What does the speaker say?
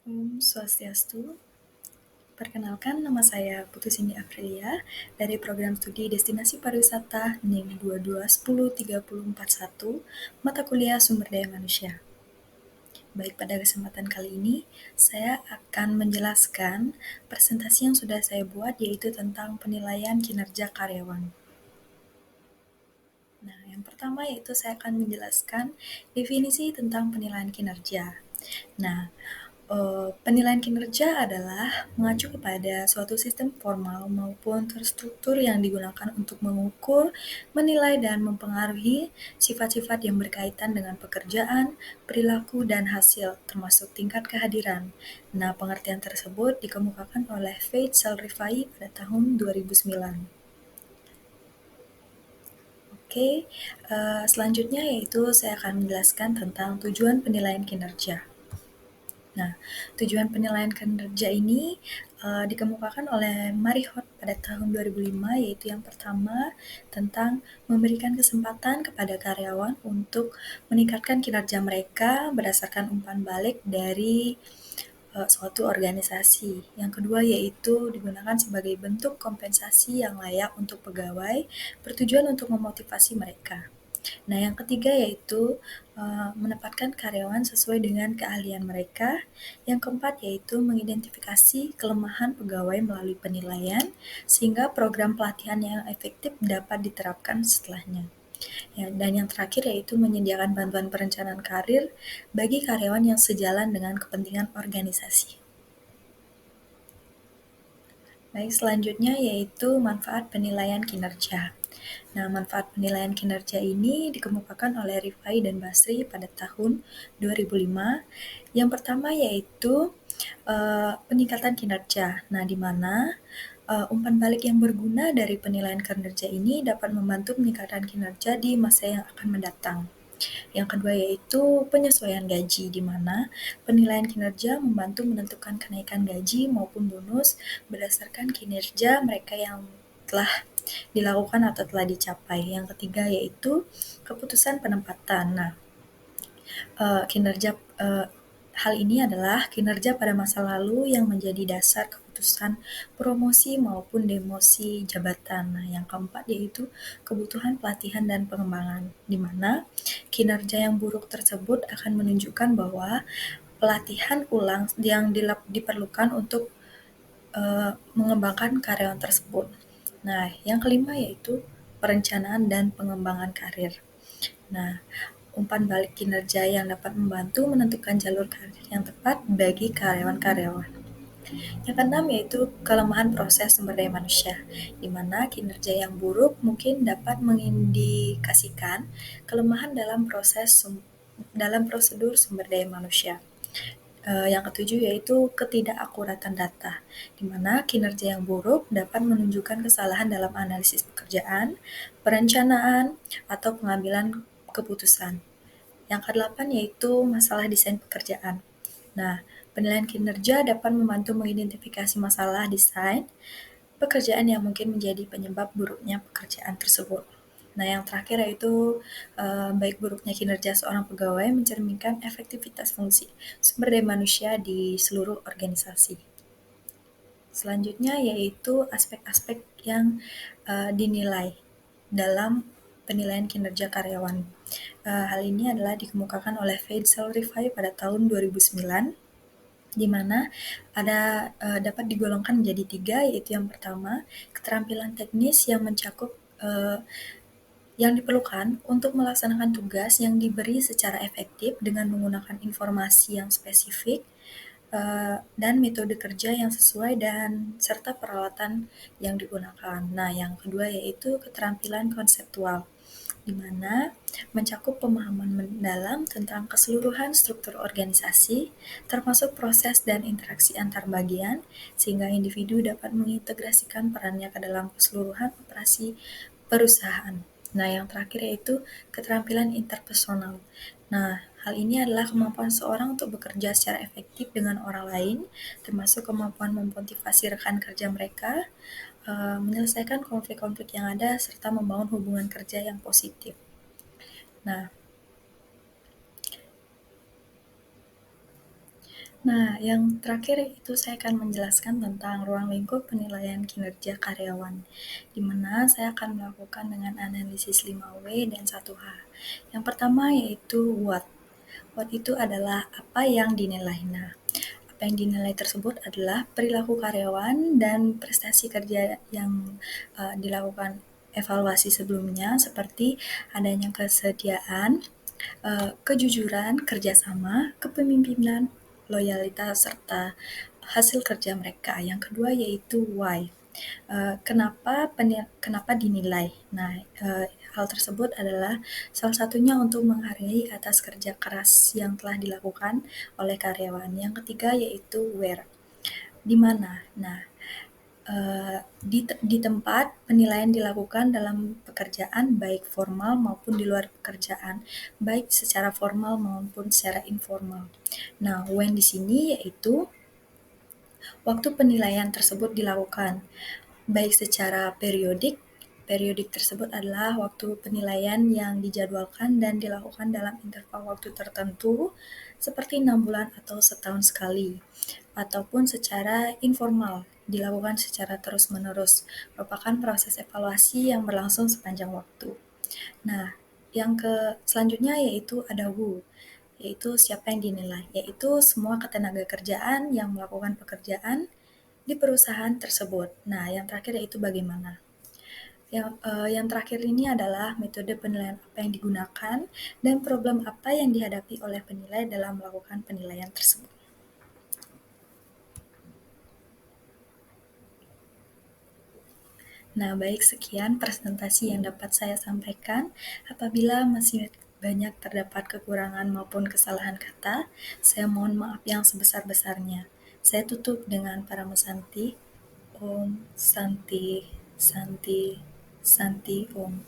Swastiastu. Perkenalkan, nama saya Putu Cindy Aprilia dari Program Studi Destinasi Pariwisata NIM 22103041, mata kuliah Sumber Daya Manusia. Baik, pada kesempatan kali ini, saya akan menjelaskan presentasi yang sudah saya buat, yaitu tentang penilaian kinerja karyawan. Nah, yang pertama yaitu saya akan menjelaskan definisi tentang penilaian kinerja. Nah, penilaian kinerja adalah mengacu kepada suatu sistem formal maupun terstruktur yang digunakan untuk mengukur, menilai, dan mempengaruhi sifat-sifat yang berkaitan dengan pekerjaan, perilaku, dan hasil, termasuk tingkat kehadiran. Nah, pengertian tersebut dikemukakan oleh Faisal Rifai pada tahun 2009. Oke, selanjutnya yaitu saya akan menjelaskan tentang tujuan penilaian kinerja. Nah, tujuan penilaian kinerja ini dikemukakan oleh Marihot pada tahun 2005, yaitu yang pertama tentang memberikan kesempatan kepada karyawan untuk meningkatkan kinerja mereka berdasarkan umpan balik dari suatu organisasi. Yang kedua yaitu digunakan sebagai bentuk kompensasi yang layak untuk pegawai, bertujuan untuk memotivasi mereka. Nah, yang ketiga yaitu menempatkan karyawan sesuai dengan keahlian mereka. Yang keempat yaitu mengidentifikasi kelemahan pegawai melalui penilaian, sehingga program pelatihan yang efektif dapat diterapkan setelahnya. Ya, dan yang terakhir yaitu menyediakan bantuan perencanaan karir bagi karyawan yang sejalan dengan kepentingan organisasi. Baik, selanjutnya yaitu manfaat penilaian kinerja. Nah, manfaat penilaian kinerja ini dikemukakan oleh Rifai dan Basri pada tahun 2005. Yang pertama yaitu peningkatan kinerja. Nah, di mana umpan balik yang berguna dari penilaian kinerja ini dapat membantu meningkatkan kinerja di masa yang akan mendatang. Yang kedua yaitu penyesuaian gaji, di mana penilaian kinerja membantu menentukan kenaikan gaji maupun bonus berdasarkan kinerja mereka yang telah dilakukan atau telah dicapai. Yang ketiga yaitu keputusan penempatan. Nah, kinerja hal ini adalah kinerja pada masa lalu yang menjadi dasar keputusan promosi maupun demosi jabatan. Nah, yang keempat yaitu kebutuhan pelatihan dan pengembangan, di mana kinerja yang buruk tersebut akan menunjukkan bahwa pelatihan ulang yang diperlukan untuk mengembangkan karyawan tersebut. Nah, yang kelima yaitu perencanaan dan pengembangan karir. Nah, umpan balik kinerja yang dapat membantu menentukan jalur karir yang tepat bagi karyawan-karyawan. Yang keenam yaitu kelemahan proses sumber daya manusia, di mana kinerja yang buruk mungkin dapat mengindikasikan kelemahan dalam prosedur sumber daya manusia. Yang ketujuh yaitu ketidakakuratan data, di mana kinerja yang buruk dapat menunjukkan kesalahan dalam analisis pekerjaan, perencanaan, atau pengambilan keputusan. Yang kedelapan yaitu masalah desain pekerjaan. Nah, penilaian kinerja dapat membantu mengidentifikasi masalah desain pekerjaan yang mungkin menjadi penyebab buruknya pekerjaan tersebut. Nah, yang terakhir yaitu baik buruknya kinerja seorang pegawai mencerminkan efektivitas fungsi sumber daya manusia di seluruh organisasi. Selanjutnya yaitu aspek-aspek yang dinilai dalam penilaian kinerja karyawan. Hal ini adalah dikemukakan oleh Faisal Rifai pada tahun 2009, di mana dapat digolongkan menjadi tiga, yaitu yang pertama, keterampilan teknis yang mencakup yang diperlukan untuk melaksanakan tugas yang diberi secara efektif dengan menggunakan informasi yang spesifik, dan metode kerja yang sesuai dan serta peralatan yang digunakan. Nah, yang kedua yaitu keterampilan konseptual, di mana mencakup pemahaman mendalam tentang keseluruhan struktur organisasi, termasuk proses dan interaksi antar bagian, sehingga individu dapat mengintegrasikan perannya ke dalam keseluruhan operasi perusahaan. Nah, yang terakhir yaitu keterampilan interpersonal. Nah, hal ini adalah kemampuan seorang untuk bekerja secara efektif dengan orang lain, termasuk kemampuan memotivasi rekan kerja mereka, menyelesaikan konflik-konflik yang ada, serta membangun hubungan kerja yang positif. Nah, Nah, yang terakhir itu saya akan menjelaskan tentang ruang lingkup penilaian kinerja karyawan, di mana saya akan melakukan dengan analisis 5W dan 1H. Yang pertama yaitu what. What itu adalah apa yang dinilai. Nah, apa yang dinilai tersebut adalah perilaku karyawan dan prestasi kerja yang dilakukan evaluasi sebelumnya, seperti adanya kesediaan, kejujuran, kerjasama, kepemimpinan, loyalitas, serta hasil kerja mereka. Yang kedua yaitu why. Kenapa dinilai? Nah, hal tersebut adalah salah satunya untuk menghargai atas kerja keras yang telah dilakukan oleh karyawan. Yang ketiga yaitu where, di mana. Nah, di tempat penilaian dilakukan dalam pekerjaan baik formal maupun di luar pekerjaan, baik secara formal maupun secara informal. Nah, when di sini yaitu waktu penilaian tersebut dilakukan, baik secara periodik. Periodik tersebut adalah waktu penilaian yang dijadwalkan dan dilakukan dalam interval waktu tertentu, seperti 6 bulan atau setahun sekali, ataupun secara informal, dilakukan secara terus-menerus, merupakan proses evaluasi yang berlangsung sepanjang waktu. Nah, yang selanjutnya yaitu ada who, yaitu siapa yang dinilai, yaitu semua ketenaga kerjaan yang melakukan pekerjaan di perusahaan tersebut. Nah, yang terakhir yaitu bagaimana. Yang terakhir ini adalah metode penilaian apa yang digunakan dan problem apa yang dihadapi oleh penilai dalam melakukan penilaian tersebut. Nah, baik, sekian presentasi yang dapat saya sampaikan. Apabila masih banyak terdapat kekurangan maupun kesalahan kata, saya mohon maaf yang sebesar-besarnya. Saya tutup dengan Paramesanti. Om Santi Santi Santi Om.